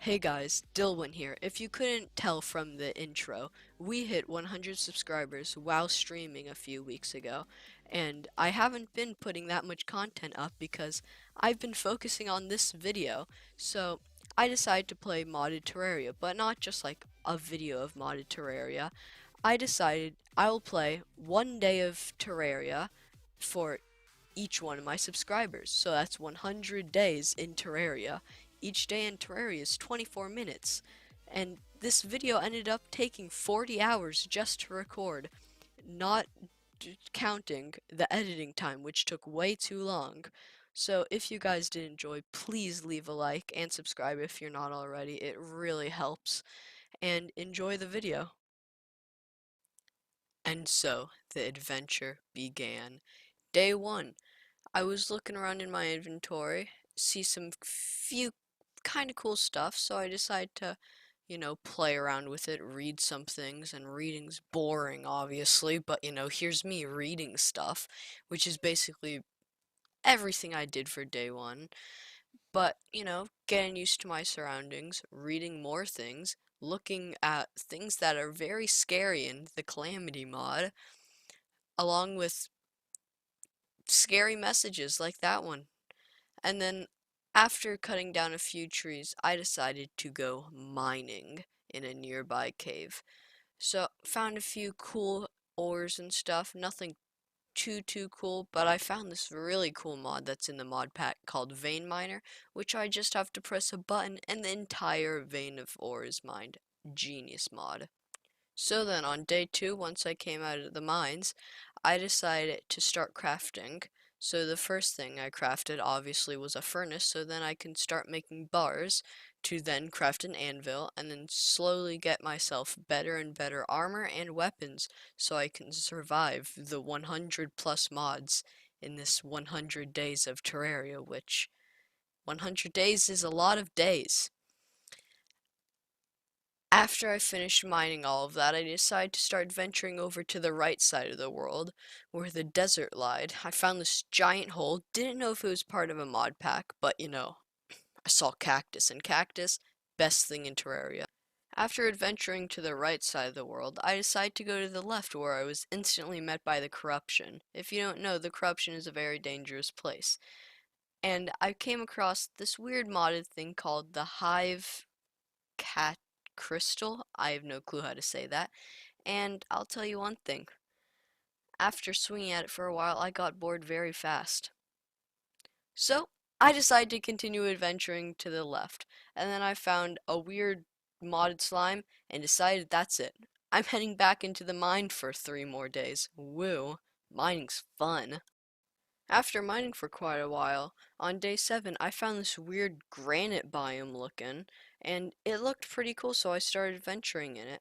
Hey guys, Dilwyn here. If you couldn't tell from the intro, we hit 100 subscribers while streaming a few weeks ago, and I haven't been putting that much content up because I've been focusing on this video, so I decided to play modded Terraria, but not just like a video of modded Terraria. I decided I'll play one day of Terraria for each one of my subscribers. So that's 100 days in Terraria. Each day in Terraria is 24 minutes. And this video ended up taking 40 hours just to record, not counting the editing time, which took way too long. So if you guys did enjoy, please leave a like and subscribe if you're not already. It really helps. And enjoy the video. And so the adventure began. Day 1. I was looking around in my inventory, see some few kind of cool stuff, so I decided to, play around with it, read some things, and reading's boring, obviously, but, here's me reading stuff, which is basically everything I did for day 1. But, getting used to my surroundings, reading more things, looking at things that are very scary in the Calamity mod, along with scary messages like that one. And then after cutting down a few trees, I decided to go mining in a nearby cave. So found a few cool ores and stuff, nothing too cool, but I found this really cool mod that's in the mod pack called Vein Miner, which I just have to press a button and the entire vein of ore is mined. Genius mod. So then on day 2, once I came out of the mines, I decided to start crafting. So the first thing I crafted obviously was a furnace, so then I can start making bars to then craft an anvil and then slowly get myself better and better armor and weapons so I can survive the 100 plus mods in this 100 days of Terraria, which 100 days is a lot of days. After I finished mining all of that, I decided to start venturing over to the right side of the world, where the desert lied. I found this giant hole, didn't know if it was part of a mod pack, but I saw cactus, and cactus, best thing in Terraria. After adventuring to the right side of the world, I decided to go to the left, where I was instantly met by the corruption. If you don't know, the corruption is a very dangerous place. And I came across this weird modded thing called the Hive Cat Crystal. I have no clue how to say that. And I'll tell you one thing. After swinging at it for a while, I got bored very fast. So, I decided to continue adventuring to the left. And then I found a weird modded slime and decided that's it. I'm heading back into the mine for 3 more days. Woo, mining's fun. After mining for quite a while, on day 7 I found this weird granite biome looking, and it looked pretty cool, so I started venturing in it.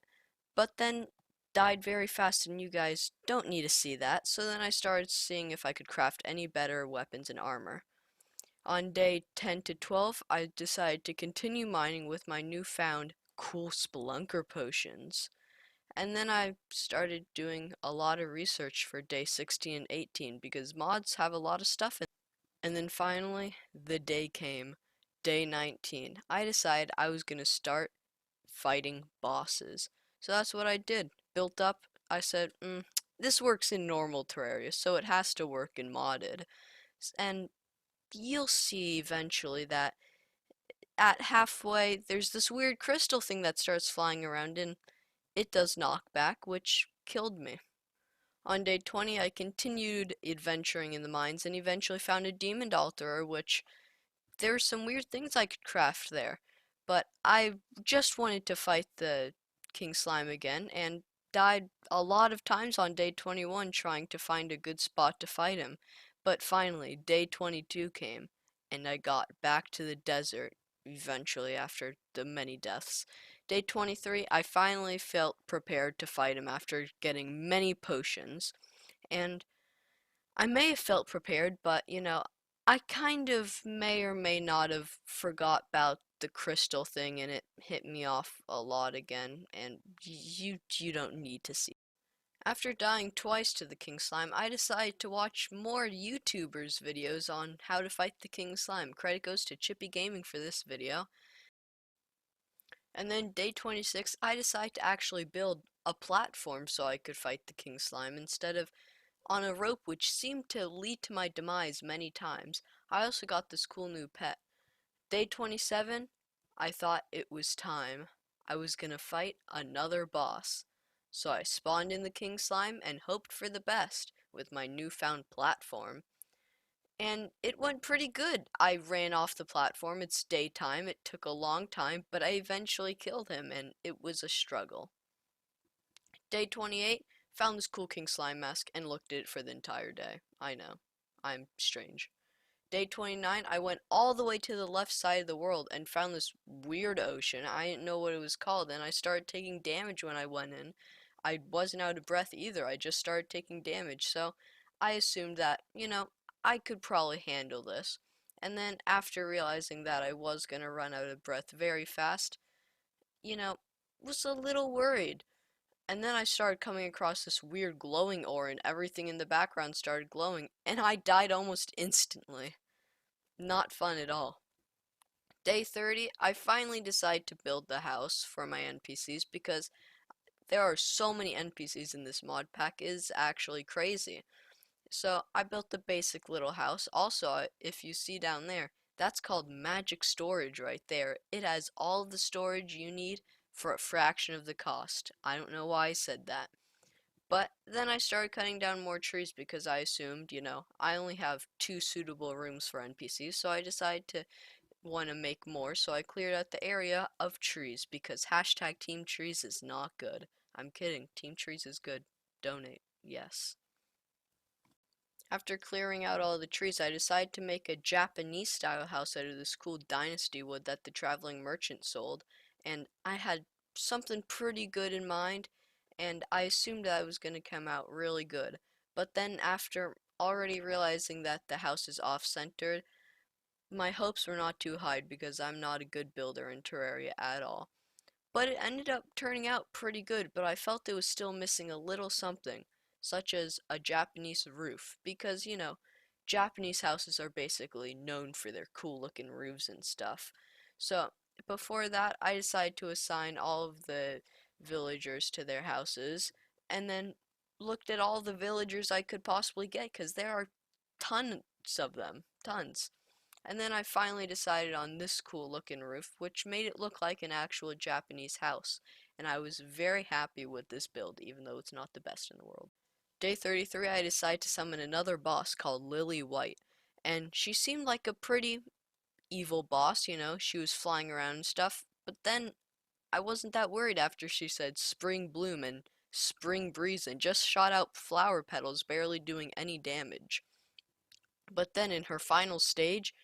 But then died very fast, and you guys don't need to see that, so then I started seeing if I could craft any better weapons and armor. On day 10 to 12, I decided to continue mining with my newfound cool spelunker potions. And then I started doing a lot of research for day 16 and 18 because mods have a lot of stuff in. And then finally, the day came, day 19. I decided I was going to start fighting bosses. So that's what I did. Built up, I said, this works in normal Terraria, so it has to work in modded. And you'll see eventually that at halfway, there's this weird crystal thing that starts flying around and it does knockback, which killed me. On day 20, I continued adventuring in the mines and eventually found a demon altar, which there were some weird things I could craft there. But I just wanted to fight the King Slime again and died a lot of times on day 21 trying to find a good spot to fight him. But finally, day 22 came and I got back to the desert eventually after the many deaths. Day 23, I finally felt prepared to fight him after getting many potions. And I may have felt prepared, but I kind of may or may not have forgot about the crystal thing and it hit me off a lot again, and you don't need to see. After dying twice to the King Slime, I decided to watch more YouTubers' videos on how to fight the King Slime. Credit goes to Chippy Gaming for this video. And then day 26, I decided to actually build a platform so I could fight the king slime instead of on a rope, which seemed to lead to my demise many times. I also got this cool new pet. Day 27, I thought it was time. I was gonna fight another boss. So I spawned in the king slime and hoped for the best with my newfound platform. And it went pretty good. I ran off the platform. It's daytime. It took a long time, but I eventually killed him, and it was a struggle. Day 28, found this cool king slime mask and looked at it for the entire day. I know, I'm strange. Day 29, I went all the way to the left side of the world and found this weird ocean. I didn't know what it was called, and I started taking damage when I went in. I wasn't out of breath either, I just started taking damage, so I assumed that, I could probably handle this. And then after realizing that I was gonna run out of breath very fast, you know, was a little worried. And then I started coming across this weird glowing ore and everything in the background started glowing, and I died almost instantly. Not fun at all. Day 30, I finally decide to build the house for my NPCs because there are so many NPCs in this mod pack, it is actually crazy. So I built the basic little house. Also, if you see down there, that's called magic storage right there. It has all the storage you need for a fraction of the cost. I don't know why I said that. But then I started cutting down more trees because I assumed, I only have 2 suitable rooms for NPCs, so I decided to want to make more, so I cleared out the area of trees because hashtag Team Trees is not good. I'm kidding. Team Trees is good. Donate. Yes. After clearing out all the trees, I decided to make a Japanese style house out of this cool dynasty wood that the traveling merchant sold, and I had something pretty good in mind, and I assumed that it was going to come out really good. But then after already realizing that the house is off-centered, my hopes were not too high because I'm not a good builder in Terraria at all. But it ended up turning out pretty good, but I felt it was still missing a little something, such as a Japanese roof, because, Japanese houses are basically known for their cool looking roofs and stuff. So, before that, I decided to assign all of the villagers to their houses, and then looked at all the villagers I could possibly get, because there are tons of them, tons. And then I finally decided on this cool looking roof, which made it look like an actual Japanese house, and I was very happy with this build, even though it's not the best in the world. Day 33, I decided to summon another boss called Lily White, and she seemed like a pretty evil boss, she was flying around and stuff, but then I wasn't that worried after she said spring bloom and spring breeze and just shot out flower petals, barely doing any damage. But then in her final stage,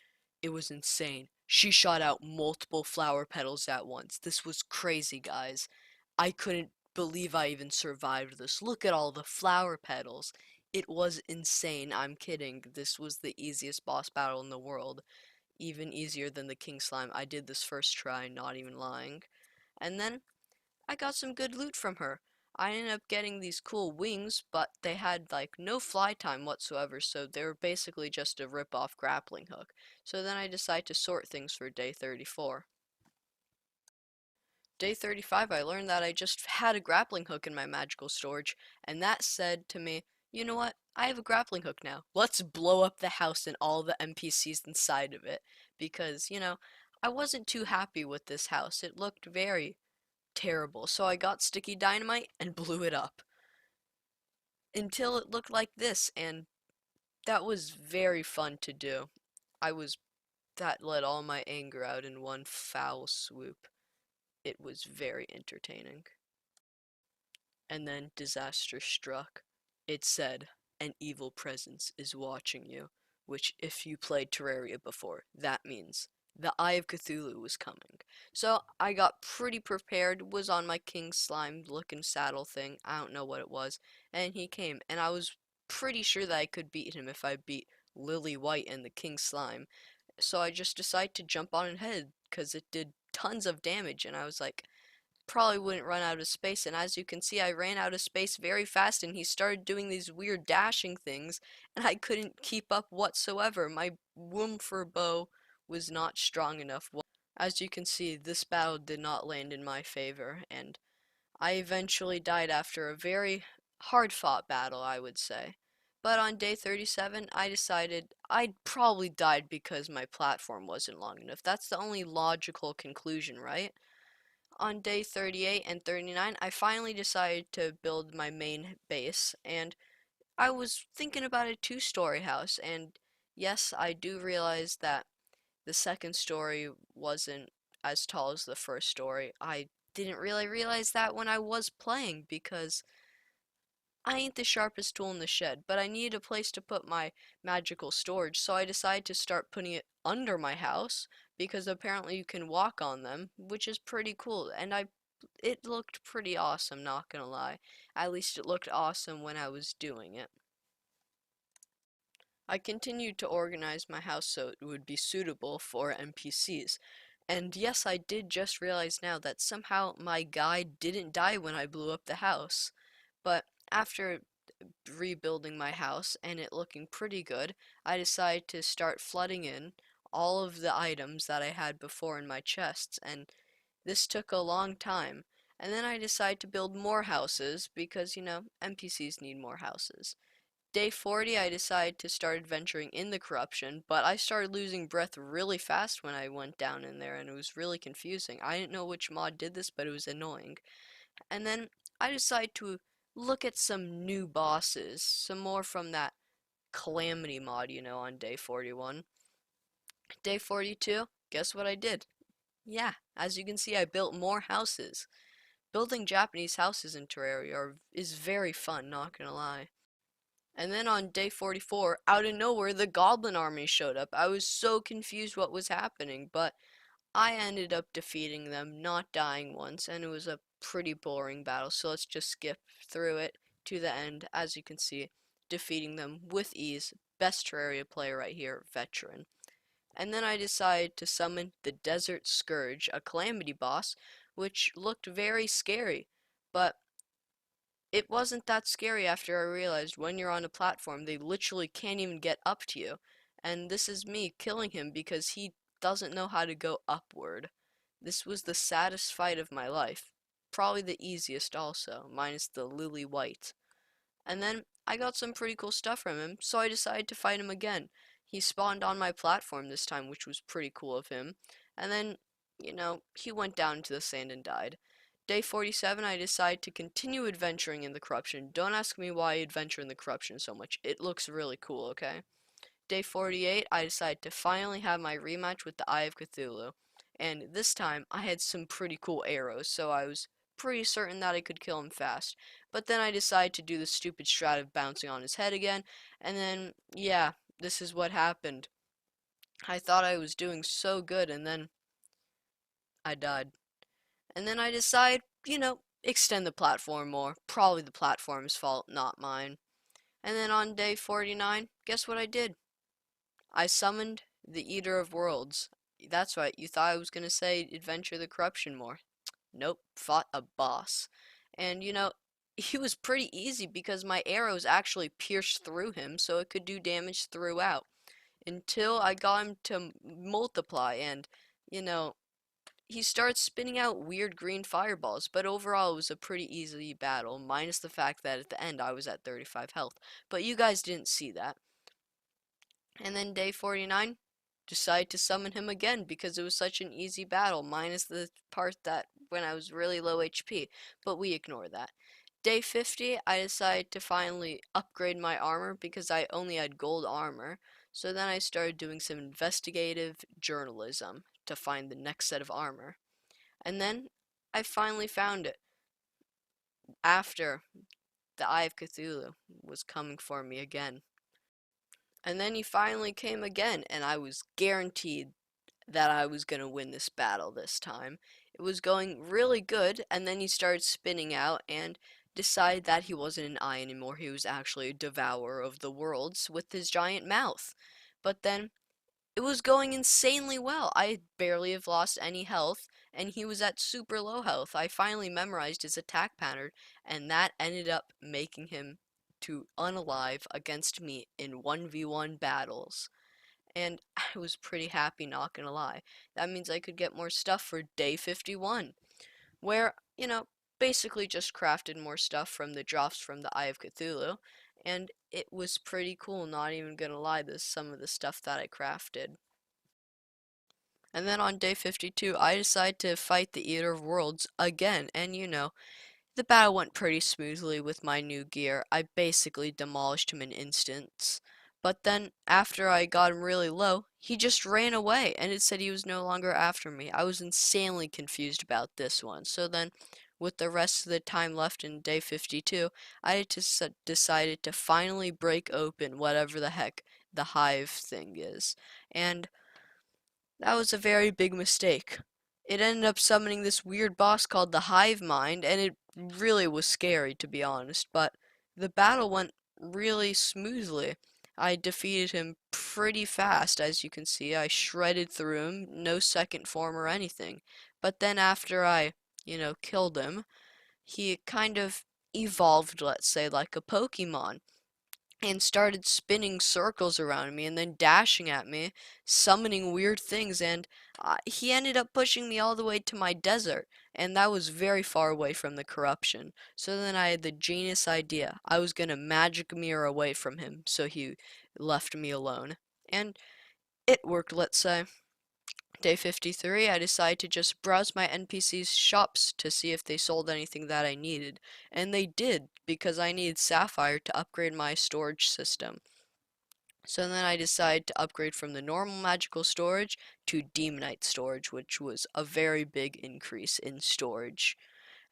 it was insane. She shot out multiple flower petals at once. This was crazy, guys. I couldn't believe I even survived this. Look at all the flower petals. It was insane. I'm kidding. This was the easiest boss battle in the world. Even easier than the King Slime. I did this first try, not even lying. And then I got some good loot from her. I ended up getting these cool wings, but they had like no fly time whatsoever, so they were basically just a rip-off grappling hook. So then I decided to sort things for day 34. Day 35, I learned that I just had a grappling hook in my magical storage, and that said to me, you know what? I have a grappling hook now. Let's blow up the house and all the NPCs inside of it. Because, I wasn't too happy with this house. It looked very terrible. So I got sticky dynamite and blew it up until it looked like this, and that was very fun to do. I was that let all my anger out in one foul swoop. It was very entertaining. And then disaster struck. It said, an evil presence is watching you, which if you played Terraria before, that means the Eye of Cthulhu was coming. So I got pretty prepared, was on my King Slime looking saddle thing, I don't know what it was, and he came, and I was pretty sure that I could beat him if I beat Lily White and the King Slime. So I just decided to jump on his head, because it did tons of damage, and I was like, probably wouldn't run out of space, and as you can see I ran out of space very fast and he started doing these weird dashing things and I couldn't keep up whatsoever. My Woomfer bow was not strong enough. As you can see, this battle did not land in my favor, and I eventually died after a very hard-fought battle, I would say. But on day 37, I decided I'd probably died because my platform wasn't long enough. That's the only logical conclusion, right? On day 38 and 39, I finally decided to build my main base, and I was thinking about a two-story house, and yes, I do realize that the second story wasn't as tall as the first story. I didn't really realize that when I was playing because I ain't the sharpest tool in the shed, but I needed a place to put my magical storage, so I decided to start putting it under my house because apparently you can walk on them, which is pretty cool, and it looked pretty awesome, not gonna lie. At least it looked awesome when I was doing it. I continued to organize my house so it would be suitable for NPCs. And yes, I did just realize now that somehow my guy didn't die when I blew up the house. But after rebuilding my house and it looking pretty good, I decided to start flooding in all of the items that I had before in my chests, and this took a long time. And then I decided to build more houses because, NPCs need more houses. Day 40, I decided to start adventuring in the corruption, but I started losing breath really fast when I went down in there, and it was really confusing. I didn't know which mod did this, but it was annoying. And then I decided to look at some new bosses, some more from that Calamity mod, on day 41. Day 42, guess what I did? Yeah, as you can see, I built more houses. Building Japanese houses in Terraria is very fun, not gonna lie. And then on day 44, out of nowhere, the Goblin army showed up. I was so confused what was happening, but I ended up defeating them, not dying once, and it was a pretty boring battle, so let's just skip through it to the end. As you can see, defeating them with ease. Best Terraria player right here, veteran. And then I decided to summon the Desert Scourge, a calamity boss, which looked very scary, but it wasn't that scary after I realized when you're on a platform, they literally can't even get up to you. And this is me killing him because he doesn't know how to go upward. This was the saddest fight of my life. Probably the easiest also, minus the lily white. And then I got some pretty cool stuff from him, so I decided to fight him again. He spawned on my platform this time, which was pretty cool of him. And then, he went down into the sand and died. Day 47, I decided to continue adventuring in the corruption. Don't ask me why I adventure in the corruption so much. It looks really cool, okay? Day 48, I decided to finally have my rematch with the Eye of Cthulhu. And this time, I had some pretty cool arrows, so I was pretty certain that I could kill him fast. But then I decided to do the stupid strat of bouncing on his head again, and then, yeah, this is what happened. I thought I was doing so good, and then I died. And then I decide, extend the platform more. Probably the platform's fault, not mine. And then on day 49, guess what I did? I summoned the Eater of Worlds. That's right, you thought I was gonna say adventure the corruption more. Nope, fought a boss. And he was pretty easy because my arrows actually pierced through him so it could do damage throughout. Until I got him to multiply and, you know, he starts spinning out weird green fireballs, but overall it was a pretty easy battle, minus the fact that at the end I was at 35 health. But you guys didn't see that. And then day 49, decided to summon him again because it was such an easy battle, minus the part that when I was really low HP, but we ignore that. Day 50, I decided to finally upgrade my armor because I only had gold armor, so then I started doing some investigative journalism to find the next set of armor. And then I finally found it after the Eye of Cthulhu was coming for me again. And then he finally came again, and I was guaranteed that I was going to win this battle this time. It was going really good, and then he started spinning out and decided that he wasn't an eye anymore. He was actually a devourer of the worlds with his giant mouth. But then it was going insanely well. I barely have lost any health, and he was at super low health. I finally memorized his attack pattern, and that ended up making him to unalive against me in 1v1 battles. and I was pretty happy, not gonna lie. That means I could get more stuff for day 51, where, basically just crafted more stuff from the drops from the Eye of Cthulhu, and it was pretty cool, not even gonna lie, this some of the stuff that I crafted. And then on day 52, I decided to fight the Eater of Worlds again, and the battle went pretty smoothly with my new gear. I basically demolished him in instants. But then, after I got him really low, he just ran away, and it said he was no longer after me. I was insanely confused about this one. So then, with the rest of the time left in day 52, I just decided to finally break open whatever the heck the hive thing is. And that was a very big mistake. It ended up summoning this weird boss called the Hive Mind, and it really was scary, to be honest, but the battle went really smoothly. I defeated him pretty fast, as you can see. I shredded through him, no second form or anything. But then after I, killed him, he kind of evolved, let's say, like a Pokemon and started spinning circles around me and then dashing at me, summoning weird things, and he ended up pushing me all the way to my desert, and that was very far away from the corruption. So then I had the genius idea. I was gonna magic mirror away from him, so he left me alone. And it worked, let's say. Day 53, I decided to just browse my NPC's shops to see if they sold anything that I needed. And they did, because I needed Sapphire to upgrade my storage system. So then I decided to upgrade from the normal magical storage to Demonite storage, which was a very big increase in storage.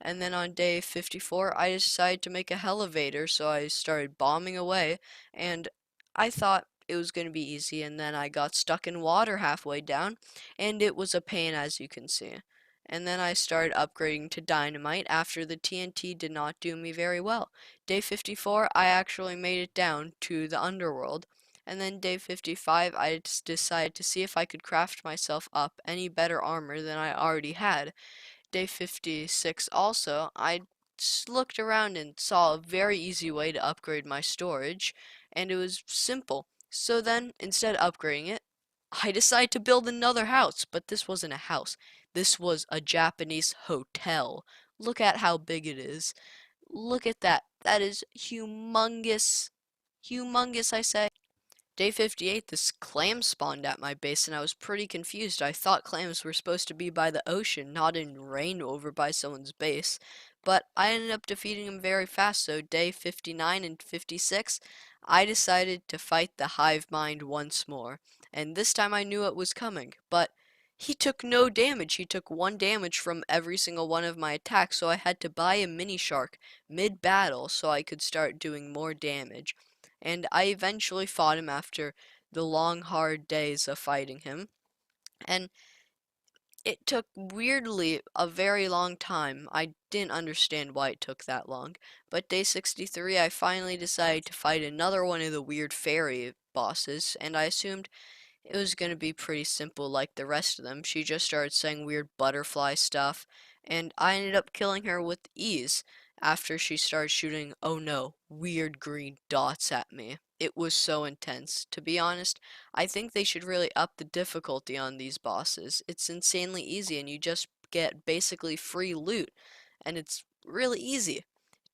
And then on day 54, I decided to make a Hellevator, so I started bombing away, and I thought it was going to be easy, and then I got stuck in water halfway down, and it was a pain, as you can see. And then I started upgrading to Dynamite after the TNT did not do me very well. Day 54, I actually made it down to the underworld. And then day 55, I just decided to see if I could craft myself up any better armor than I already had. Day 56 also, I looked around and saw a very easy way to upgrade my storage, and it was simple. So then, instead of upgrading it, I decided to build another house, but this wasn't a house. This was a Japanese hotel. Look at how big it is. Look at that. That is humongous. Humongous, I say. Day 58, this clam spawned at my base, and I was pretty confused. I thought clams were supposed to be by the ocean, not in rain over by someone's base. But I ended up defeating him very fast, so day 59 and 56, I decided to fight the Hive Mind once more. And this time I knew it was coming, but he took no damage. He took 1 damage from every single one of my attacks, so I had to buy a mini shark mid-battle so I could start doing more damage. And I eventually fought him after the long, hard days of fighting him. And it took, weirdly, a very long time. I didn't understand why it took that long. But day 63, I finally decided to fight another one of the weird fairy bosses, and I assumed it was going to be pretty simple like the rest of them. She just started saying weird butterfly stuff, and I ended up killing her with ease after she started shooting, oh no, weird green dots at me. It was so intense. To be honest, I think they should really up the difficulty on these bosses. It's insanely easy, and you just get basically free loot, and it's really easy.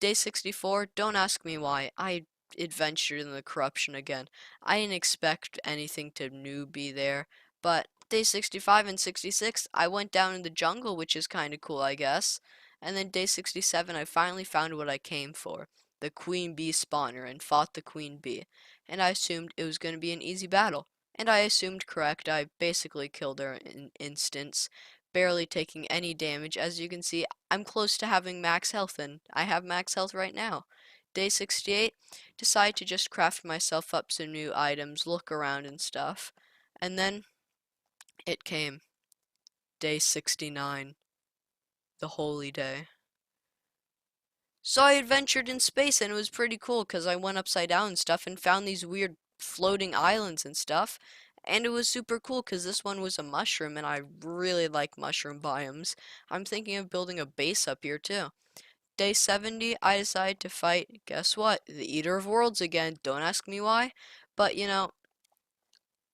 Day 64, don't ask me why. I adventured in the corruption again. I didn't expect anything to new be there, but day 65 and 66, I went down in the jungle, which is kind of cool, I guess. And then day 67, I finally found what I came for, the queen bee spawner, and fought the queen bee. And I assumed it was going to be an easy battle. And I assumed correct. I basically killed her in instants, barely taking any damage. As you can see, I'm close to having max health, and I have max health right now. Day 68, decide to just craft myself up some new items, look around and stuff. And then it came. Day 69, the holy day. So I adventured in space, and it was pretty cool because I went upside down and stuff and found these weird floating islands and stuff. And it was super cool because this one was a mushroom, and I really like mushroom biomes. I'm thinking of building a base up here too. Day 70, I decided to fight, guess what? The Eater of Worlds again. Don't ask me why, but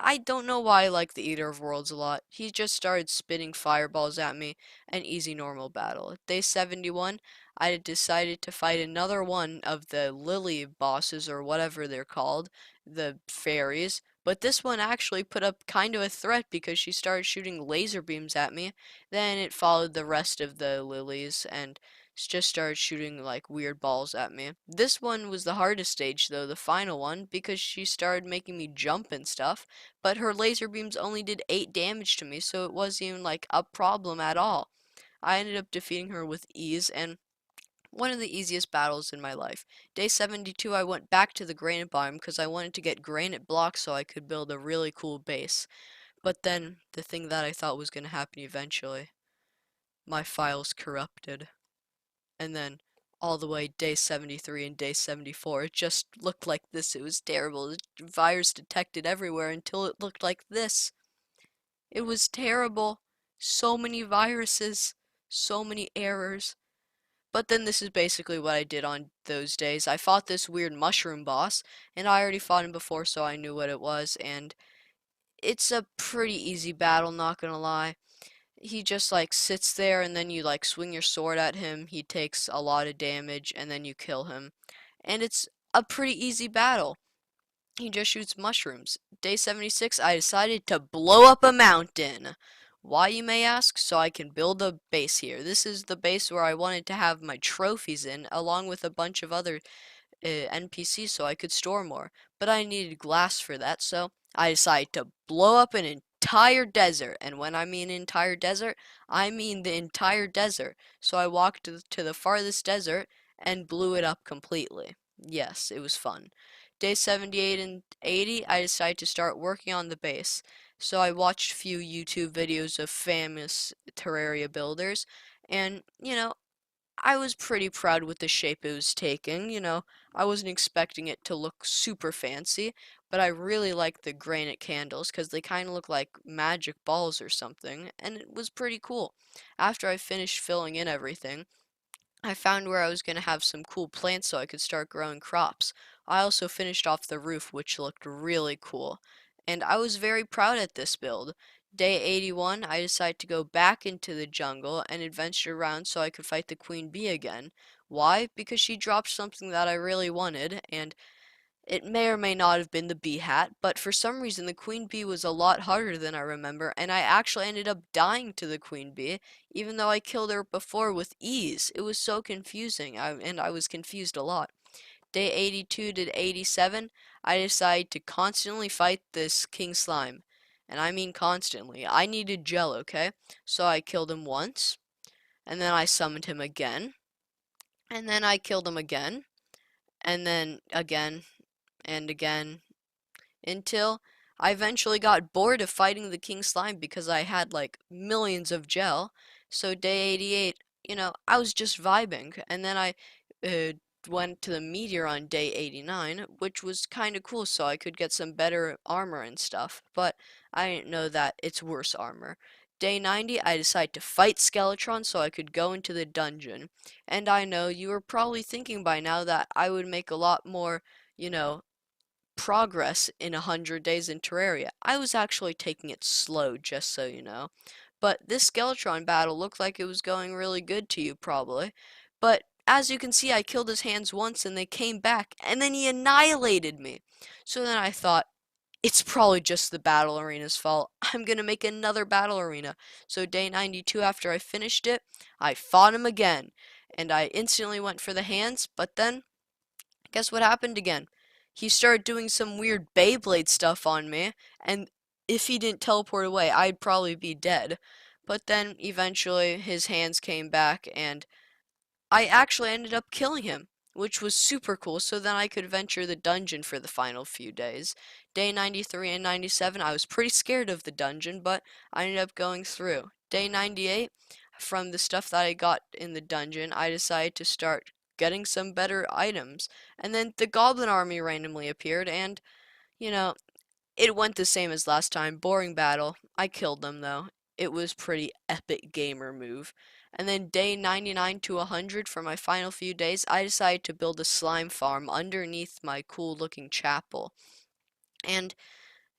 I don't know why I like the Eater of Worlds a lot. He just started spitting fireballs at me, an easy normal battle. Day 71, I decided to fight another one of the Lily bosses, or whatever they're called, the fairies. But this one actually put up kind of a threat because she started shooting laser beams at me. Then it followed the rest of the lilies and just started shooting like weird balls at me. This one was the hardest stage though, the final one, because she started making me jump and stuff, but her laser beams only did 8 damage to me, so it wasn't even like a problem at all. I ended up defeating her with ease, and one of the easiest battles in my life. Day 72, I went back to the granite biome because I wanted to get granite blocks so I could build a really cool base. But then, the thing that I thought was going to happen eventually, my files corrupted. And then, all the way day 73 and day 74, it just looked like this. It was terrible. The virus detected everywhere until it looked like this. It was terrible. So many viruses, so many errors. But then this is basically what I did on those days. I fought this weird mushroom boss, and I already fought him before, so I knew what it was, and it's a pretty easy battle, not gonna lie. He just like sits there, and then you like swing your sword at him, he takes a lot of damage, and then you kill him. And it's a pretty easy battle. He just shoots mushrooms. Day 76, I decided to blow up a mountain. Why, you may ask? So I can build a base here. This is the base where I wanted to have my trophies in, along with a bunch of other NPCs so I could store more. But I needed glass for that, so I decided to blow up an entire desert. And when I mean entire desert, I mean the entire desert. So I walked to the farthest desert and blew it up completely. Yes, it was fun. Day 78 and 80, I decided to start working on the base. So I watched a few YouTube videos of famous Terraria builders, and, I was pretty proud with the shape it was taking. I wasn't expecting it to look super fancy, but I really liked the granite candles because they kind of look like magic balls or something, and it was pretty cool. After I finished filling in everything, I found where I was going to have some cool plants so I could start growing crops. I also finished off the roof, which looked really cool. And I was very proud at this build. Day 81, I decided to go back into the jungle and adventure around so I could fight the queen bee again. Why? Because she dropped something that I really wanted, and it may or may not have been the bee hat, but for some reason the queen bee was a lot harder than I remember, and I actually ended up dying to the queen bee, even though I killed her before with ease. It was so confusing, and I was confused a lot. Day 82 to 87, I decided to constantly fight this king slime. And I mean constantly. I needed gel, okay? So I killed him once, and then I summoned him again, and then I killed him again, and then again, and again, until I eventually got bored of fighting the king slime because I had like millions of gel. So day 88, I was just vibing, and then I uh, went to the meteor on day 89, which was kind of cool so I could get some better armor and stuff, but I didn't know that it's worse armor. Day 90, I decided to fight Skeletron so I could go into the dungeon. And I know you are probably thinking by now that I would make a lot more, you know, progress in 100 days in Terraria. I was actually taking it slow, just so you know. But this Skeletron battle looked like it was going really good to you, probably. But as you can see, I killed his hands once and they came back, and then he annihilated me. So then I thought, it's probably just the battle arena's fault. I'm gonna make another battle arena. So day 92, after I finished it, I fought him again. And I instantly went for the hands, but then guess what happened again? He started doing some weird Beyblade stuff on me, and if he didn't teleport away, I'd probably be dead. But then eventually his hands came back, and I actually ended up killing him, which was super cool, so then I could venture the dungeon for the final few days. Day 93 and 97, I was pretty scared of the dungeon, but I ended up going through. Day 98, from the stuff that I got in the dungeon, I decided to start getting some better items. And then the goblin army randomly appeared, and, you know, it went the same as last time. Boring battle. I killed them though. It was pretty epic gamer move. And then day 99 to 100 for my final few days, I decided to build a slime farm underneath my cool looking chapel. And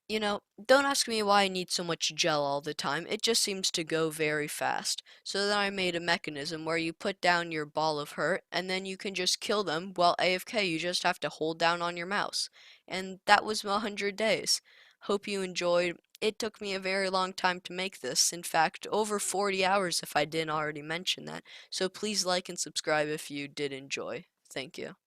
You know, don't ask me why I need so much gel all the time. It just seems to go very fast. So then I made a mechanism where you put down your ball of hurt and then you can just kill them while AFK. You just have to hold down on your mouse. And that was 100 days. Hope you enjoyed. It took me a very long time to make this. In fact, over 40 hours if I didn't already mention that. So please like and subscribe if you did enjoy. Thank you.